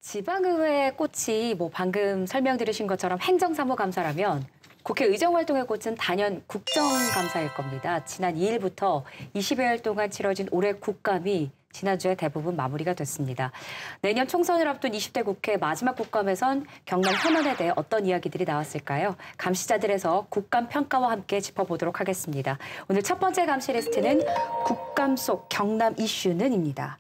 지방의회 꽃이 방금 설명 들으신 것처럼 행정사무감사라면 국회 의정활동의 꽃은 단연 국정감사일 겁니다. 지난 2일부터 20여일 동안 치러진 올해 국감이 지난주에 대부분 마무리가 됐습니다. 내년 총선을 앞둔 20대 국회 마지막 국감에선 경남 현안에 대해 어떤 이야기들이 나왔을까요? 감시자들에서 국감 평가와 함께 짚어보도록 하겠습니다. 오늘 첫 번째 감시 리스트는 국감 속 경남 이슈는입니다.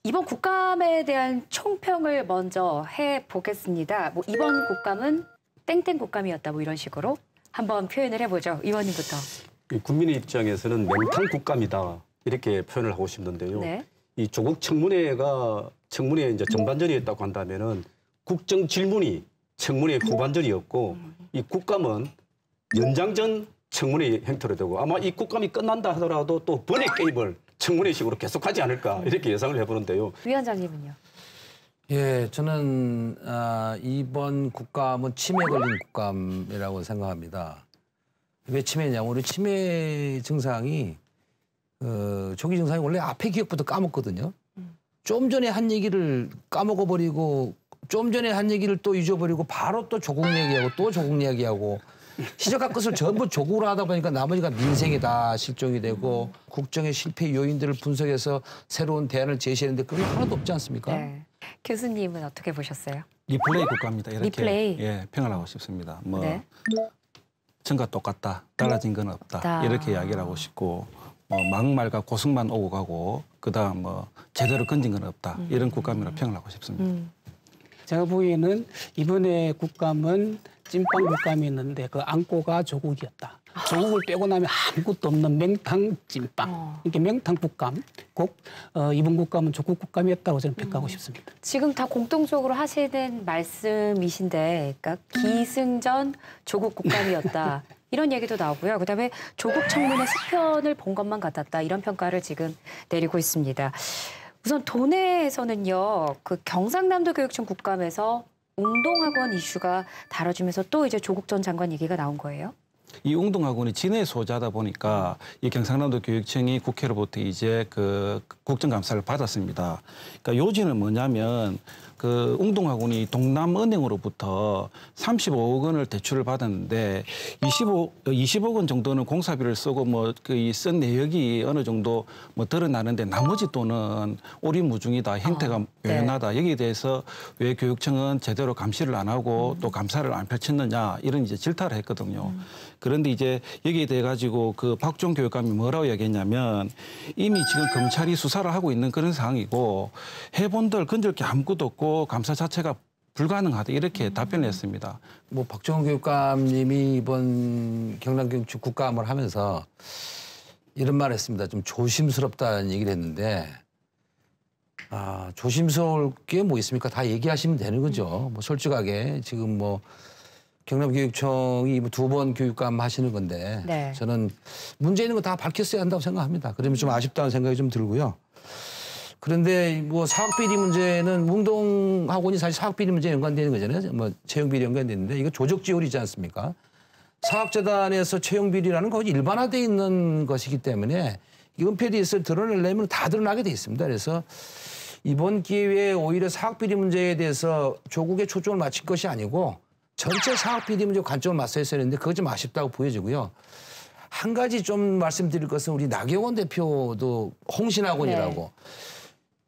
이번 국감에 대한 총평을 먼저 해보겠습니다. 이번 국감은 땡땡 국감이었다 이런 식으로 한번 표현을 해보죠. 의원님부터. 국민의 입장에서는 맹탕 국감이다 이렇게 표현을 하고 싶는데요. 네. 이 조국 청문회가 청문회 이제 전반전이었다고 한다면은 국정 질문이 청문회 후반전이었고 이 국감은 연장전 청문회 형태로 되고 아마 이 국감이 끝난다 하더라도 또 번외 게임을 청문회식으로 계속하지 않을까 이렇게 예상을 해보는데요. 위원장님은요? 예, 저는 이번 국감은 치매 걸린 국감이라고 생각합니다. 왜 치매냐면 우리 치매 증상이 조기 증상이 원래 앞에 기억부터 까먹거든요. 좀 전에 한 얘기를 까먹어버리고 좀 전에 한 얘기를 또 잊어버리고 바로 또 조국 얘기하고 또 조국 얘기하고 시작할 것을 전부 조국으로 하다 보니까 나머지가 민생이 다 실종이 되고 국정의 실패 요인들을 분석해서 새로운 대안을 제시했는데 그게 하나도 없지 않습니까? 네. 교수님은 어떻게 보셨어요? 리플레이 국가입니다. 이렇게 리플레이. 예, 평을 싶습니다. 네. 전과 똑같다. 달라진 건 없다. 이렇게 이야기를 하고 싶고 막말과 고성만 오고 가고 그다음 제대로 건진 건 없다. 이런 국감이라고 평을 하고 싶습니다. 제가 보기에는 이번에 국감은 찐빵 국감이었는데 그 안고가 조국이었다. 조국을 빼고 나면 아무것도 없는 맹탕 찐빵. 이렇게 맹탕 국감. 꼭 이번 국감은 조국 국감이었다고 저는 평가하고 싶습니다. 지금 다 공통적으로 하시는 말씀이신데, 그러니까 기승전 조국 국감이었다. 이런 얘기도 나오고요. 그다음에 조국 청문회 수편을 본 것만 같았다. 이런 평가를 지금 내리고 있습니다. 우선 도내에서는요, 그 경상남도 교육청 국감에서 웅동학원 이슈가 다뤄지면서 또 이제 조국 전 장관 얘기가 나온 거예요? 이 웅동학원이 진해 소재다 보니까 이 경상남도 교육청이 국회로부터 이제 그 국정감사를 받았습니다. 그러니까 요지는 뭐냐면 그 웅동학원이 동남은행으로부터 35억 원을 대출을 받았는데 20억 원 정도는 공사비를 쓰고 그 쓴 내역이 어느 정도 드러나는데 나머지 돈은 오리무중이다, 행태가 묘연하다. 네. 여기에 대해서 왜 교육청은 제대로 감시를 안 하고 또 감사를 안 펼쳤느냐 이런 이제 질타를 했거든요. 그런데 이제 여기에 대해 가지고 그 박종 교육감이 뭐라고 얘기했냐면 이미 지금 검찰이 수사를 하고 있는 그런 상황이고 해본들 건질 게 아무것도 없고 감사 자체가 불가능하다 이렇게 답변을 했습니다. 박정훈 교육감님이 이번 경남교육청 국감을 하면서 이런 말을 했습니다. 좀 조심스럽다는 얘기를 했는데 조심스러울 게 뭐 있습니까? 다 얘기하시면 되는 거죠. 솔직하게 지금 경남교육청이 2번 교육감 하시는 건데 네. 저는 문제 있는 거 다 밝혔어야 한다고 생각합니다. 그러면 좀 아쉽다는 생각이 좀 들고요. 그런데 사학비리 문제는 웅동학원이 사실 사학비리 문제에 연관되는 거잖아요. 채용비리 연관되는데 이거 조적지홀이지 않습니까? 사학재단에서 채용비리라는 거 일반화돼 있는 것이기 때문에 이 은폐리에서 드러내려면 다 드러나게 돼 있습니다. 그래서 이번 기회에 오히려 사학비리 문제에 대해서 조국의 초점을 맞춘 것이 아니고 전체 사학비리 문제 관점을 맞서야 했는데 그거 좀 아쉽다고 보여지고요. 한 가지 좀 말씀드릴 것은 우리 나경원 대표도 홍신학원이라고 네.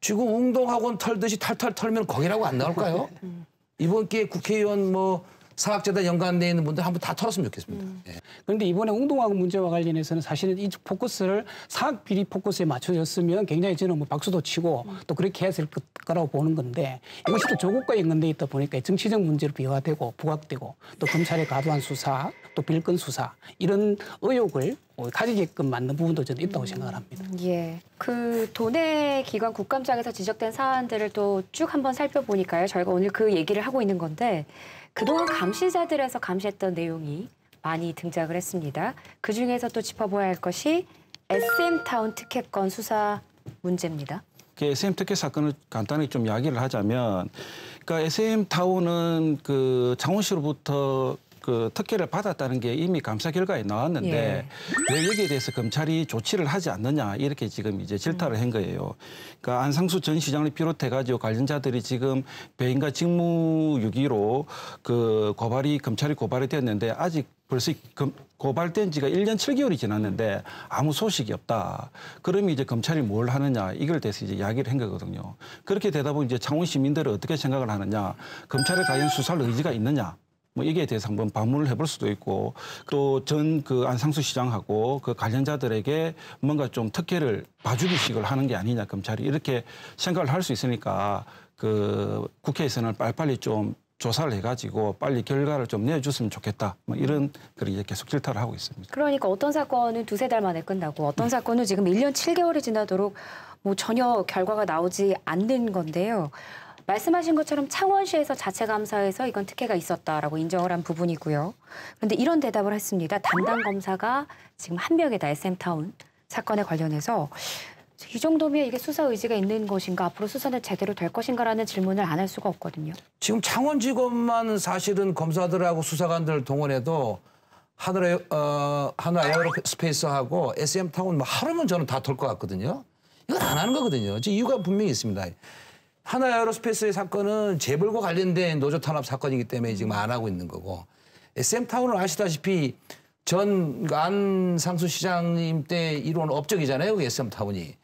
지금 웅동학원 털듯이 탈탈 털면 거기라고 안 나올까요? 이번 기회에 국회의원 사학재단 연관되어 있는 분들 한번 다 털었으면 좋겠습니다. 예. 그런데 이번에 웅동학원 문제와 관련해서는 사실은 이 포커스를 사학 비리 포커스에 맞춰졌으면 굉장히 저는 박수도 치고 또 그렇게 했을 거라고 보는 건데 이것이 또 조국과 연관돼 있다 보니까 정치적 문제로 비화되고 부각되고 또 검찰의 과도한 수사 또 빌건 수사 이런 의혹을 가지게끔 만든 부분도 저는 있다고 생각을 합니다. 예. 그 도내 기관 국감장에서 지적된 사안들을 또 쭉 한번 살펴보니까요. 저희가 오늘 그 얘기를 하고 있는 건데 그동안 감시자들에서 감시했던 내용이 많이 등장을 했습니다. 그중에서 또 짚어봐야 할 것이 SM타운 특혜권 수사 문제입니다. SM 특혜 사건을 간단히 좀 이야기를 하자면 그러니까 SM타운은 그 창원시로부터 그 특혜를 받았다는 게 이미 감사 결과에 나왔는데 예. 왜 여기에 대해서 검찰이 조치를 하지 않느냐 이렇게 지금 이제 질타를 한 거예요. 그러니까 안상수 전 시장을 비롯해 가지고 관련자들이 지금 배임과 직무유기로 그 검찰이 고발이 됐는데 아직 벌써 고발된 지가 1년 7개월이 지났는데 아무 소식이 없다. 그러면 이제 검찰이 뭘 하느냐 이걸 대해서 이제 이야기를 한 거거든요. 그렇게 되다 보니 이제 창원 시민들은 어떻게 생각을 하느냐. 검찰에 과연 수사할 의지가 있느냐. 뭐 이게 대해서 한번 반문을 해볼 수도 있고 또 전 그 안상수 시장하고 그 관련자들에게 뭔가 좀 특혜를 봐주기식을 하는 게 아니냐 검찰이 이렇게 생각을 할 수 있으니까 그 국회에서는 빨리빨리 좀 조사를 해가지고 빨리 결과를 좀 내줬으면 좋겠다. 뭐 이런 걸 이제 계속 질타를 하고 있습니다. 그러니까 어떤 사건은 두세 달 만에 끝나고 어떤 사건은 지금 1년 7개월이 지나도록 뭐 전혀 결과가 나오지 않는 건데요. 말씀하신 것처럼 창원시에서 자체 감사에서 이건 특혜가 있었다라고 인정을 한 부분이고요. 그런데 이런 대답을 했습니다. 담당 검사가 지금 한 명이다. SM타운 사건에 관련해서 이 정도면 이게 수사 의지가 있는 것인가, 앞으로 수사는 제대로 될 것인가라는 질문을 안 할 수가 없거든요. 지금 창원지검만 사실은 검사들하고 수사관들을 동원해도 하나 에어로스페이스하고 SM타운 뭐 하루면 저는 다 털 것 같거든요. 이건 안 하는 거거든요. 지금 이유가 분명히 있습니다. 하나 에어로스페이스의 사건은 재벌과 관련된 노조 탄압 사건이기 때문에 지금 안 하고 있는 거고 SM타운은 아시다시피 전 안상수 시장님 때 이루어온 업적이잖아요. 그 SM타운이.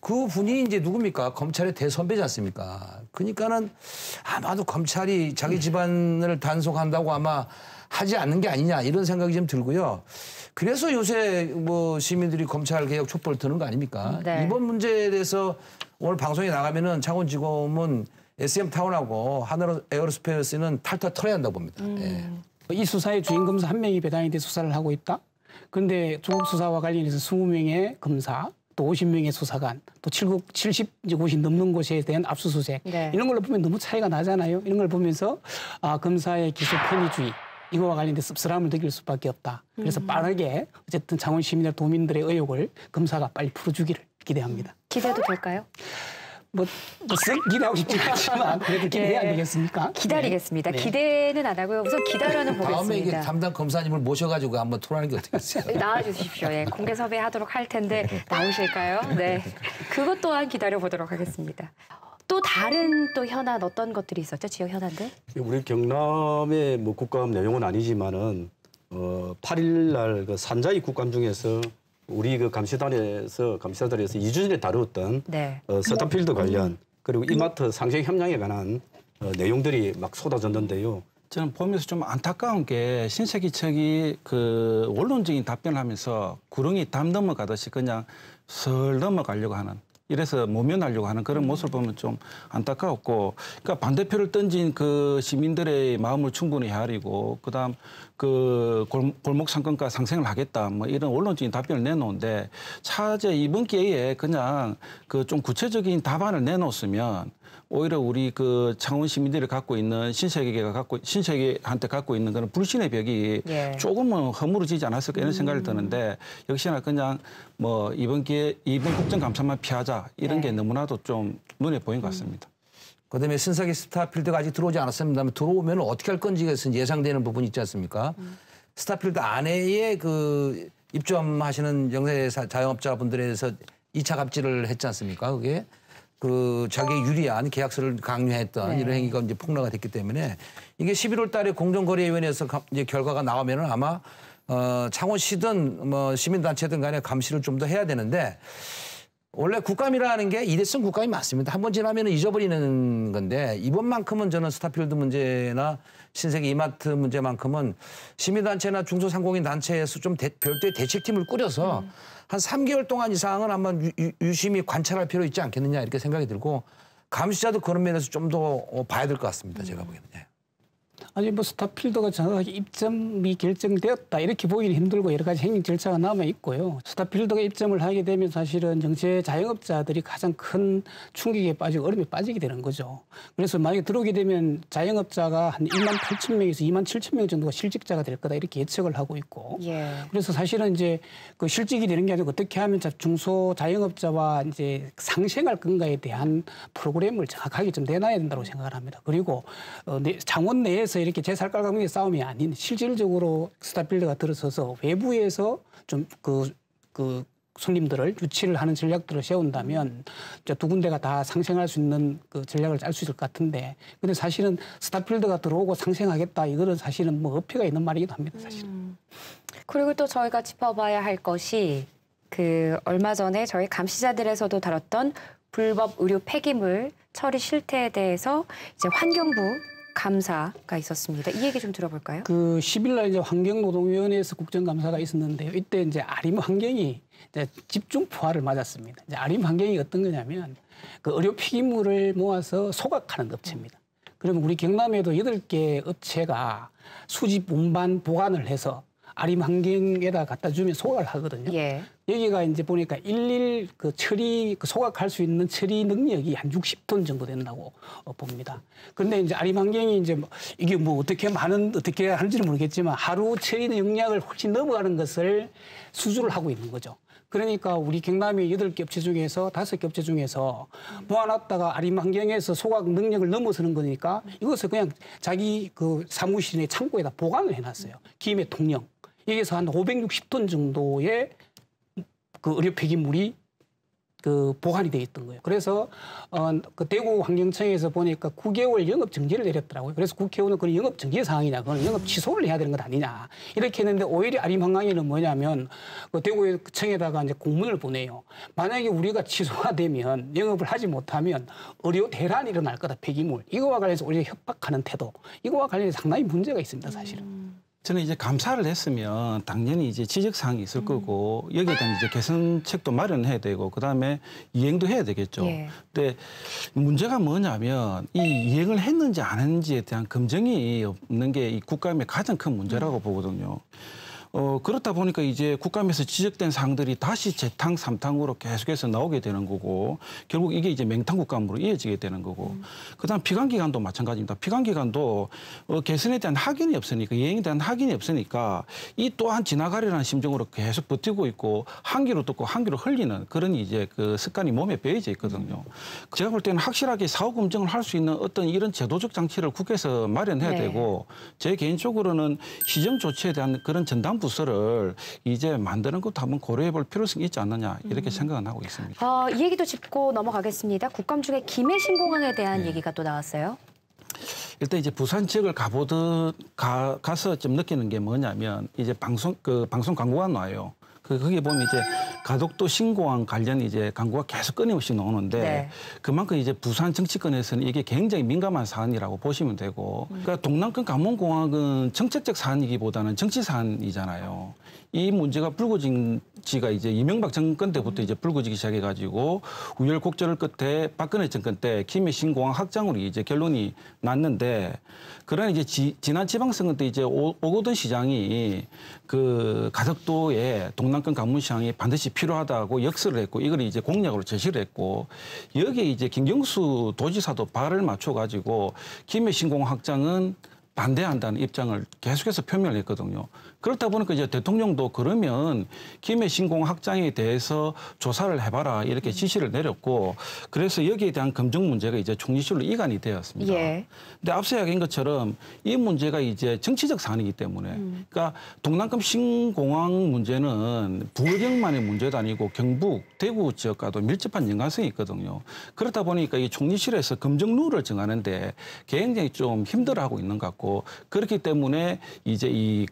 그 분이 이제 누굽니까? 검찰의 대선배지 않습니까? 그러니까는 아마도 검찰이 자기 집안을 단속한다고 아마 하지 않는 게 아니냐 이런 생각이 좀 들고요. 그래서 요새 뭐 시민들이 검찰 개혁 촛불을 드는 거 아닙니까? 네. 이번 문제에 대해서 오늘 방송에 나가면은 창원지검은 SM타운하고 하나 에어로스페이스는 탈탈 털어야 한다고 봅니다. 예. 이 수사의 주인 검사 한 명이 배당이 돼 수사를 하고 있다. 그런데 조국 수사와 관련해서 20명의 검사, 또 50명의 수사관, 또 70곳이 넘는 곳에 대한 압수수색 네. 이런 걸로 보면 너무 차이가 나잖아요. 이런 걸 보면서 검사의 기소 편의주의 이거와 관련된 씁쓸함을 느낄 수밖에 없다. 그래서 빠르게 어쨌든 창원 시민들 도민들의 의혹을 검사가 빨리 풀어주기를 기대합니다. 기대도 될까요? 썩 기대하고 싶지 않지만 그래도 기대해야 되겠습니까? 기다리겠습니다. 네. 기대는 안 하고요. 우선 기다려는 다음에 이게 보겠습니다. 담당 검사님을 모셔가지고 한번 토론하는 게 어떻겠어요? 나와주십시오. 예, 공개 섭외하도록 할 텐데 나오실까요? 네, 그것 또한 기다려 보도록 하겠습니다. 또 다른 또 현안 어떤 것들이 있었죠? 지역 현안들? 우리 경남의 뭐 국감 내용은 아니지만은 8일 날 그 산자위 국감 중에서 우리 그 감시단에서 2주 전에 다루었던 네. 스타필드 관련 그리고 이마트 상생 협량에 관한 내용들이 막 쏟아졌는데요. 저는 보면서 좀 안타까운 게 신세기청이 그 원론적인 답변을 하면서 구렁이 담 넘어가듯이 그냥 슬 넘어가려고 하는 이래서 모면하려고 하는 그런 모습을 보면 좀 안타까웠고 그러니까 반대표를 던진 그 시민들의 마음을 충분히 헤아리고 그다음 그 골목 상권가 상생을 하겠다 뭐 이런 원론적인 답변을 내놓은데 차제 이번 기회에 그냥 그 좀 구체적인 답안을 내놓았으면 오히려 우리 그 창원 시민들이 갖고 있는 신세계한테 갖고 있는 그런 불신의 벽이 예. 조금은 허물어지지 않았을까 이런 생각이 드는데 역시나 그냥 뭐 이번 국정감사만 피하자 이런 게 너무나도 좀 눈에 보인 것 같습니다. 그다음에 신세계 스타필드가 아직 들어오지 않았습니다. 들어오면 어떻게 할 건지가 예상되는 부분이 있지 않습니까? 스타필드 안에에 그 입점하시는 영세 자영업자분들에 대해서 2차 갑질을 했지 않습니까? 그게 그 자기의 유리한 계약서를 강요했던 네. 이런 행위가 이제 폭로가 됐기 때문에 이게 11월 달에 공정거래위원회에서 이제 결과가 나오면은 아마 창원시든 뭐 시민단체든 간에 감시를 좀 더 해야 되는데 원래 국감이라는 게 일회성 국감이 맞습니다. 한 번 지나면 잊어버리는 건데 이번만큼은 저는 스타필드 문제나 신세계 이마트 문제만큼은 시민단체나 중소상공인 단체에서 좀 별도의 대책팀을 꾸려서 한 3개월 동안 이상은 한번 유심히 관찰할 필요 있지 않겠느냐 이렇게 생각이 들고 감시자도 그런 면에서 좀 더 봐야 될 것 같습니다. 제가 보기에는. 아니 뭐 스타필드가 정확하게 입점이 결정되었다 이렇게 보기는 힘들고 여러 가지 행정 절차가 남아 있고요. 스타필드가 입점을 하게 되면 사실은 영세 자영업자들이 가장 큰 충격에 빠지고 어려움에 빠지게 되는 거죠. 그래서 만약에 들어오게 되면 자영업자가 한 1만 8천 명에서 2만 7천 명 정도가 실직자가 될 거다 이렇게 예측을 하고 있고. 예. 그래서 사실은 이제 그 실직이 되는 게 아니고 어떻게 하면 중소 자영업자와 이제 상생할 건가에 대한 프로그램을 정확하게 좀 내놔야 된다고 생각을 합니다. 그리고 창원 내에서 이렇게 제살깔강의 싸움이 아닌 실질적으로 스타필드가 들어서서 외부에서 좀 그 손님들을 유치를 하는 전략들을 세운다면 이제 두 군데가 다 상생할 수 있는 그 전략을 짤 수 있을 것 같은데 근데 사실은 스타필드가 들어오고 상생하겠다 이거는 사실은 뭐 어폐가 있는 말이기도 합니다. 사실은. 그리고 또 저희가 짚어봐야 할 것이 그 얼마 전에 저희 감시자들에서도 다뤘던 불법 의료 폐기물 처리 실태에 대해서 이제 환경부 감사가 있었습니다. 이 얘기 좀 들어볼까요? 그 10일 날 이제 환경노동위원회에서 국정감사가 있었는데요. 이때 이제 아림 환경이 이제 집중 포화를 맞았습니다. 이제 아림 환경이 어떤 거냐면 그 의료 폐기물을 모아서 소각하는 업체입니다. 그러면 우리 경남에도 8개 업체가 수집 운반 보관을 해서 아림 환경에다 갖다 주면 소각을 하거든요. 예. 여기가 이제 보니까 일일 그 처리, 그 소각할 수 있는 처리 능력이 한 60톤 정도 된다고 봅니다. 그런데 이제 아림 환경이 이제 이게 뭐 어떻게 하는지는 모르겠지만 하루 처리 용량을 훨씬 넘어가는 것을 수주를 하고 있는 거죠. 그러니까 우리 경남의 8개 업체 중에서 5개 업체 중에서 모아놨다가 아림 환경에서 소각 능력을 넘어서는 거니까 이것을 그냥 자기 그 사무실의 창고에다 보관을 해놨어요. 김의 통령. 여기서 한 560톤 정도의 그 의료 폐기물이 그 보관이 돼 있던 거예요. 그래서 그 대구 환경청에서 보니까 9개월 영업 정지를 내렸더라고요. 그래서 국회의원은 그건 영업 정지 사항이냐, 그건 영업 취소를 해야 되는 것 아니냐 이렇게 했는데 오히려 아림 한강에는 뭐냐면 그 대구청에다가 이제 공문을 보내요. 만약에 우리가 취소가 되면 영업을 하지 못하면 의료 대란이 일어날 거다 폐기물 이거와 관련해서 오히려 협박하는 태도 이거와 관련해서 상당히 문제가 있습니다, 사실은. 저는 이제 감사를 했으면 당연히 이제 지적 사항이 있을 거고 여기에 대한 이제 개선책도 마련해야 되고 그다음에 이행도 해야 되겠죠. 예. 근데 문제가 뭐냐면 이 이행을 했는지 안 했는지에 대한 검증이 없는 게 이 국감의 가장 큰 문제라고 보거든요. 그렇다 보니까 이제 국감에서 지적된 사항들이 다시 재탕, 삼탕으로 계속해서 나오게 되는 거고 결국 이게 이제 맹탕 국감으로 이어지게 되는 거고 그다음 피감기관도 마찬가지입니다. 피감기관도 개선에 대한 확인이 없으니까 이행에 대한 확인이 없으니까 이 또한 지나가리라는 심정으로 계속 버티고 있고 한 귀로 듣고 한 귀로 흘리는 그런 이제 그 습관이 몸에 배어져 있거든요. 제가 볼 때는 확실하게 사후 검증을 할 수 있는 어떤 이런 제도적 장치를 국회에서 마련해야 네. 되고 제 개인적으로는 시정 조치에 대한 그런 전담 부서를 이제 만드는 것도 한번 고려해 볼 필요성이 있지 않느냐 이렇게 생각은 하고 있습니다. 이 얘기도 짚고 넘어가겠습니다. 국감 중에 김해 신공항에 대한 얘기가 또 나왔어요. 일단 이제 부산 지역을 가서 좀 느끼는 게 뭐냐면 이제 방송 광고가 나와요. 거기 보면 이제 가덕도 신공항 관련 이제 광고가 계속 끊임없이 나오는데 네. 그만큼 이제 부산 정치권에서는 이게 굉장히 민감한 사안이라고 보시면 되고 그러니까 동남권 관문공항은 정책적 사안이기보다는 정치 사안이잖아요. 이 문제가 불거진 지가 이제 이명박 정권 때부터 이제 불거지기 시작해가지고 우열곡절 끝에 박근혜 정권 때 김해 신공항 확장으로 이제 결론이 났는데 그러나 이제 지난 지방선거 때 이제 오거돈 시장이 그 가덕도에 동남권 관문시장이 반드시 필요하다고 역설을 했고 이걸 이제 공약으로 제시를 했고 여기에 이제 김경수 도지사도 발을 맞춰가지고 김해 신공항 확장은 반대한다는 입장을 계속해서 표명을 했거든요. 그렇다 보니까 이제 대통령도 그러면 김해 신공항 확장에 대해서 조사를 해봐라 이렇게 지시를 내렸고 그래서 여기에 대한 검증 문제가 이제 총리실로 이관이 되었습니다. 예. 근데 앞서 이야기한 것처럼 이 문제가 이제 정치적 사안이기 때문에 그러니까 동남권 신공항 문제는 부경만의 문제도 아니고 경북, 대구 지역과도 밀접한 연관성이 있거든요. 그렇다 보니까 이 총리실에서 검증 룰을 정하는데 굉장히 좀 힘들어하고 있는 것 같고 그렇기 때문에 이제 이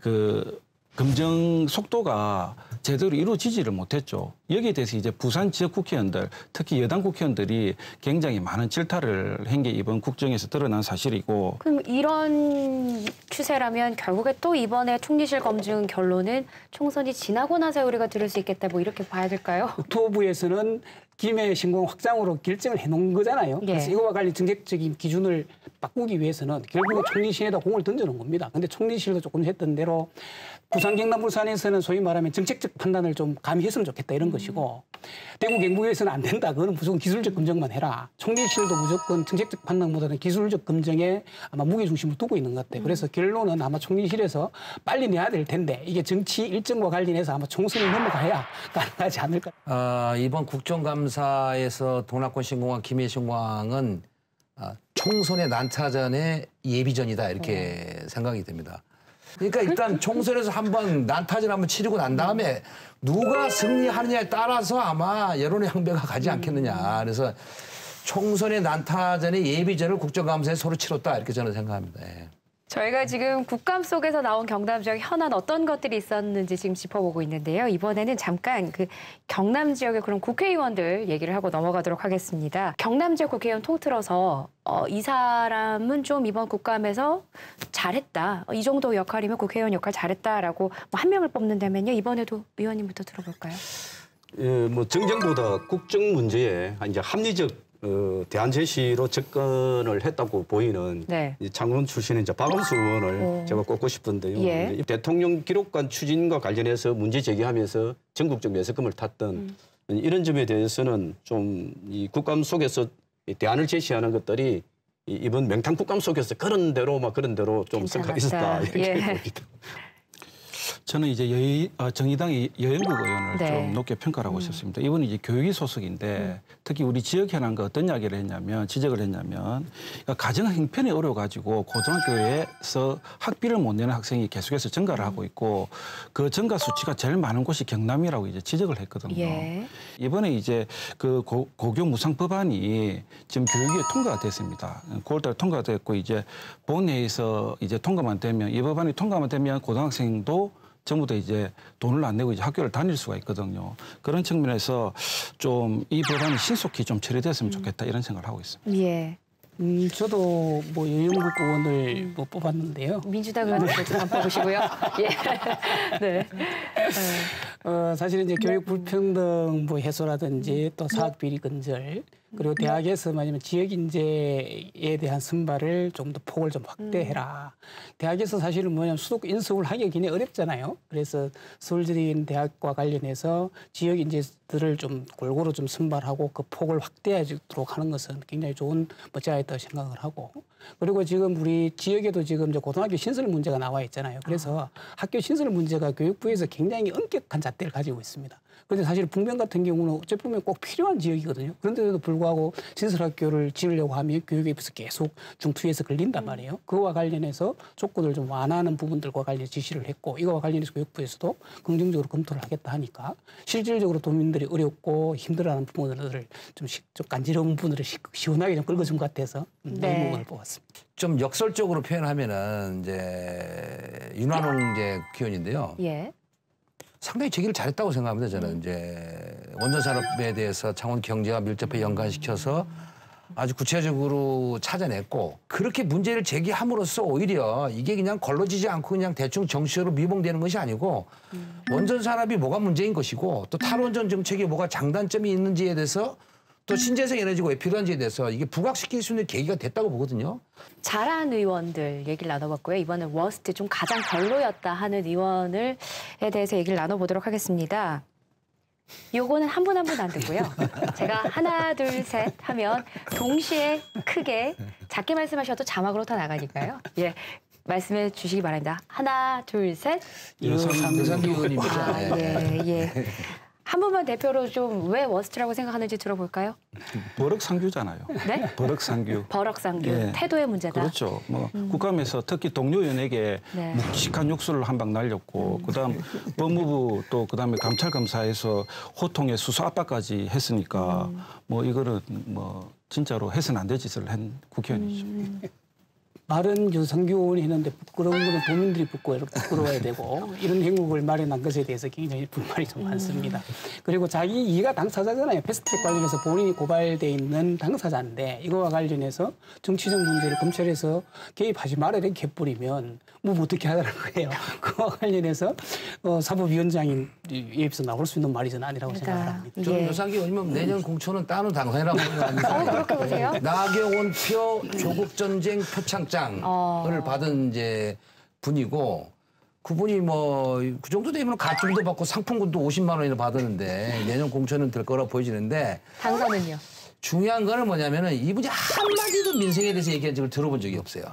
검증 속도가 제대로 이루어지지를 못했죠. 여기에 대해서 이제 부산 지역 국회의원들, 특히 여당 국회의원들이 굉장히 많은 질타를 한 게 이번 국정에서 드러난 사실이고. 그럼 이런 추세라면 결국에 또 이번에 총리실 검증 결론은 총선이 지나고 나서 우리가 들을 수 있겠다 뭐 이렇게 봐야 될까요? 국토부에서는 김해 신공항 확장으로 결정을 해놓은 거잖아요. 예. 그래서 이거와 관련 정책적인 기준을 바꾸기 위해서는 결국은 총리실에다 공을 던져놓은 겁니다. 근데 총리실도 조금 했던 대로 부산, 경남, 울산에서는 소위 말하면 정책적 판단을 좀 감히했으면 좋겠다 이런 것이고 대구, 경북에서는 안 된다. 그거는 무조건 기술적 검증만 해라. 총리실도 무조건 정책적 판단보다는 기술적 검증에 아마 무게중심을 두고 있는 것 같아요. 그래서 결론은 아마 총리실에서 빨리 내야 될 텐데 이게 정치 일정과 관련해서 아마 총선을 넘어가야 가능하지 않을까. 이번 국정감사에서 동남권 신공항, 김해 신공항은 총선의 난타전의 예비전이다 이렇게 생각이 됩니다. 그러니까 일단 총선에서 한번 난타전 한번 치르고 난 다음에 누가 승리하느냐에 따라서 아마 여론의 향배가 가지 않겠느냐. 그래서 총선의 난타전의 예비전을 국정감사에 서로 치렀다 이렇게 저는 생각합니다. 예. 저희가 지금 국감 속에서 나온 경남 지역 현안 어떤 것들이 있었는지 지금 짚어보고 있는데요. 이번에는 잠깐 그 경남 지역의 그런 국회의원들 얘기를 하고 넘어가도록 하겠습니다. 경남 지역 국회의원 통틀어서 이 사람은 좀 이번 국감에서 잘했다. 이 정도 역할이면 국회의원 역할 잘했다라고 뭐 한 명을 뽑는다면요. 이번에도 의원님부터 들어볼까요? 예, 뭐 정쟁보다 국정 문제에 이제 합리적 대안 제시로 접근을 했다고 보이는 네. 이 장원 출신의 이제 박원수 의원을 제가 꼽고 싶은데요. 예. 이제 대통령 기록관 추진과 관련해서 문제 제기하면서 전국적 매스컴을 탔던 이런 점에 대해서는 좀 이 국감 속에서 이 대안을 제시하는 것들이 이번 명탕 국감 속에서 그런 대로 좀 성과가 있었다 이렇게 봅니다. 저는 이제 정의당의 여영국 의원을 네. 좀 높게 평가를 하고 싶습니다. 이분이 이제 교육위 소속인데 특히 우리 지역 현안과 어떤 이야기를 했냐면 지적을 했냐면 그러니까 가정 형편이 어려워가지고 고등학교에서 학비를 못 내는 학생이 계속해서 증가를 하고 있고 그 증가 수치가 제일 많은 곳이 경남이라고 이제 지적을 했거든요. 예. 이번에 이제 그 고교 무상 법안이 지금 교육위에 통과가 됐습니다. 9월달에 통과가 됐고 이제 본회의에서 이제 통과만 되면 이 법안이 통과만 되면 고등학생도 전부 다 이제 돈을 안 내고 이제 학교를 다닐 수가 있거든요. 그런 측면에서 좀 이 법안이 신속히 좀 처리됐으면 좋겠다 이런 생각을 하고 있습니다. 예. 저도 뭐 여영국 의원을 뭐 뽑았는데요. 민주당 의원님도 좀 한번 뽑으시고요. 예. 네. 사실은 이제 교육 불평등 뭐 해소라든지 또 사학 비리 근절 그리고 대학에서 만약에 지역 인재에 대한 선발을 좀 더 폭을 좀 확대해라. 대학에서 사실은 뭐냐면 수도권 인서울 하기가 굉장히 어렵잖아요. 그래서 서울지린 대학과 관련해서 지역 인재들을 좀 골고루 좀 선발하고 그 폭을 확대하도록 하는 것은 굉장히 좋은 제안이었다고 생각을 하고 그리고 지금 우리 지역에도 지금 이제 고등학교 신설 문제가 나와 있잖아요. 그래서 학교 신설 문제가 교육부에서 굉장히 엄격한 잣대를 가지고 있습니다. 그런데 사실 북면 같은 경우는 어찌 보면 꼭 필요한 지역이거든요. 그런데도 불구하고 신설학교를 지으려고 하면 교육에 입어서 계속 중투에서 걸린단 말이에요. 그거와 관련해서 조건을 좀 완화하는 부분들과 관련해서 지시를 했고 이거와 관련해서 교육부에서도 긍정적으로 검토를 하겠다 하니까 실질적으로 도민들이 어렵고 힘들어하는 부분들을 좀 간지러운 부분들을 시원하게 좀 긁어준 것 같아서 네. 이 부분을 뽑았습니다. 좀 역설적으로 표현하면은 이제 윤한홍 이제 국회의원인데요. 예. 상당히 제기를 잘했다고 생각합니다. 저는 이제 원전 산업에 대해서 창원 경제와 밀접하게 연관시켜서 아주 구체적으로 찾아냈고 그렇게 문제를 제기함으로써 오히려 이게 그냥 걸러지지 않고 그냥 대충 정치적으로 미봉되는 것이 아니고 원전 산업이 뭐가 문제인 것이고 또 탈원전 정책에 뭐가 장단점이 있는지에 대해서 또 신재생 에너지가 왜 필요한지에 대해서 이게 부각시킬 수 있는 계기가 됐다고 보거든요. 잘한 의원들 얘기를 나눠봤고요. 이번엔 워스트 좀 가장 별로였다 하는 의원에 대해서 얘기를 나눠보도록 하겠습니다. 요거는 한 분 한 분 안 되고요. 제가 하나, 둘, 셋 하면 동시에 크게 작게 말씀하셔도 자막으로 다 나가니까요. 예, 말씀해 주시기 바랍니다. 하나, 둘, 셋. 유상기 의원입니다. 아, 예, 예. 한 분만 대표로 좀 왜 워스트라고 생각하는지 들어볼까요? 버럭상규잖아요. 네? 버럭상규. 버럭상규, 예. 태도의 문제다. 그렇죠. 뭐 국감에서 특히 동료 의원에게 네. 묵직한 욕설을 한 방 날렸고 그다음 법무부 또 그다음에 감찰 검사에서 호통에 수사 압박까지 했으니까 뭐 이거는 뭐 진짜로 해서는 안 될 짓을 한 국회의원이죠. 말은 유상규 의원이 했는데 부끄러운 거는 도민들이 부끄러워야 되고 이런 행복을 마련한 것에 대해서 굉장히 불만이 좀 많습니다. 그리고 자기 이가 당사자잖아요. 패스트트랙 관련해서 본인이 고발돼 있는 당사자인데 이거와 관련해서 정치적 문제를 검찰에서 개입하지 말아야 이렇게 해버리면 뭐 어떻게 하라는 거예요. 그와 관련해서 사법위원장인 입에서 나올 수 있는 말이 저는 아니라고 생각을 합니다. 저는 예. 유상기 의원이면 내년 공천은 따는 당선이라고 생각합니다. 그렇게 보세요? 나경원 표 조국전쟁 표창장을 받은 이제 분이고 그분이 뭐 그 정도 되면 가점도 받고 상품권도 50만 원이나 받았는데 내년 공천은 될 거라고 보여지는데 당선은요? 중요한 거는 뭐냐면은 이분이 한마디도 민생에 대해서 얘기한 적을 들어본 적이 없어요.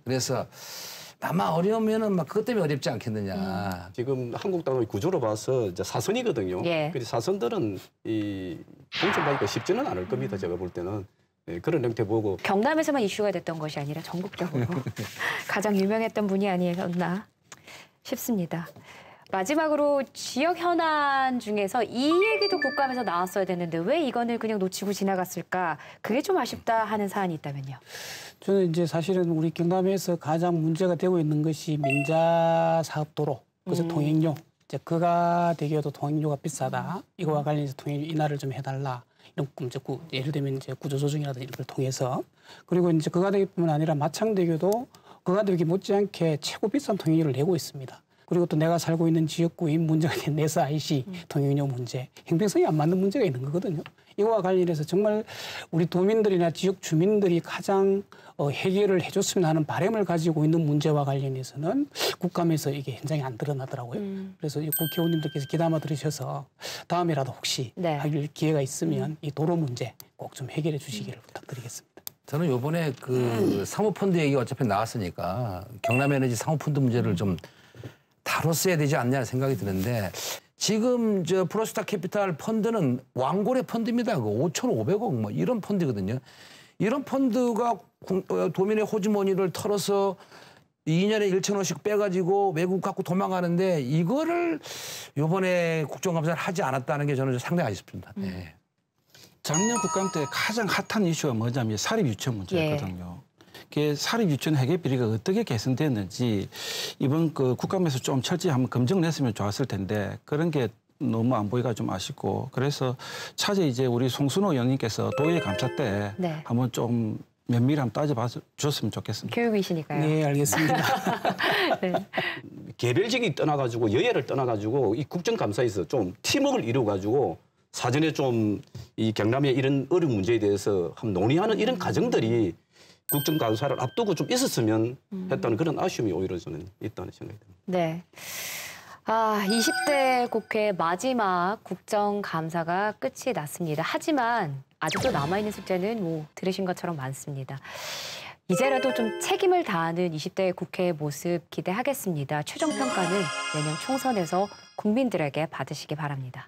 그래서 아마 어려우면은 막 그것 때문에 어렵지 않겠느냐. 지금 한국당의 구조로 봐서 이제 사선이거든요. 예. 그래서 사선들은 이 공천받기가 쉽지는 않을 겁니다. 제가 볼 때는. 예, 그런 형태 보고 경남에서만 이슈가 됐던 것이 아니라 전국적으로 가장 유명했던 분이 아니었나 싶습니다. 마지막으로 지역 현안 중에서 이 얘기도 국감에서 나왔어야 되는데 왜 이거는 그냥 놓치고 지나갔을까? 그게 좀 아쉽다 하는 사안이 있다면요. 저는 이제 사실은 우리 경남에서 가장 문제가 되고 있는 것이 민자 사업도로, 그래서 통행료. 이제 그가대교도 통행료가 비싸다. 이거와 관련해서 통행료 인하를 좀 해달라. 이런 이제 예를 들면 이제 구조조정이라든지 이런 걸 통해서 그리고 이제 그가대교뿐만 아니라 마창대교도 그가대교 못지않게 최고 비싼 통행료를 내고 있습니다. 그리고 또 내가 살고 있는 지역구인 문제가 된 네스 IC 통행료 문제, 형평성이 안 맞는 문제가 있는 거거든요. 이거와 관련해서 정말 우리 도민들이나 지역 주민들이 가장 해결을 해줬으면 하는 바람을 가지고 있는 문제와 관련해서는 국감에서 이게 현장에 안 드러나더라고요. 그래서 이 국회의원님들께서 귀담아 들으셔서 다음에라도 혹시 네. 할 기회가 있으면 이 도로 문제 꼭 좀 해결해 주시기를 부탁드리겠습니다. 저는 요번에 그 사모펀드 얘기가 어차피 나왔으니까 경남에너지 사모펀드 문제를 좀 다뤘어야 되지 않냐 생각이 드는데 지금 저 프로스타 캐피탈 펀드는 왕고래 펀드입니다. 그 5,500억 뭐 이런 펀드거든요. 이런 펀드가 도민의 호주머니를 털어서 2년에 1,000원씩 빼가지고 외국 갖고 도망가는데 이거를 요번에 국정감사를 하지 않았다는 게 저는 상당히 아쉽습니다. 네. 작년 국감 때 가장 핫한 이슈가 뭐냐면 사립 유치원 문제였거든요. 그 사립 유치원 회계 비리가 어떻게 개선됐는지 이번 그 국감에서 좀 철저히 한번 검증을 했으면 좋았을 텐데 그런 게 너무 안 보이가 좀 아쉽고 그래서 차제 이제 우리 송순호 의원님께서 도의 감사 때 네. 한번 좀 면밀히 한번 따져봐 줬으면 좋겠습니다. 교육이시니까요. 네, 알겠습니다. 네. 개별적이 떠나가지고 여야를 떠나가지고 이 국정감사에서 좀 팀워크를 이루어가지고 사전에 좀 이 경남의 이런 어려운 문제에 대해서 한번 논의하는 이런 과정들이 국정감사를 앞두고 좀 있었으면 했다는 그런 아쉬움이 오히려 저는 있다는 생각이 듭니다. 네. 20대 국회 마지막 국정감사가 끝이 났습니다. 하지만 아직도 남아있는 숙제는 뭐 들으신 것처럼 많습니다. 이제라도 좀 책임을 다하는 20대 국회의 모습 기대하겠습니다. 최종 평가는 내년 총선에서 국민들에게 받으시기 바랍니다.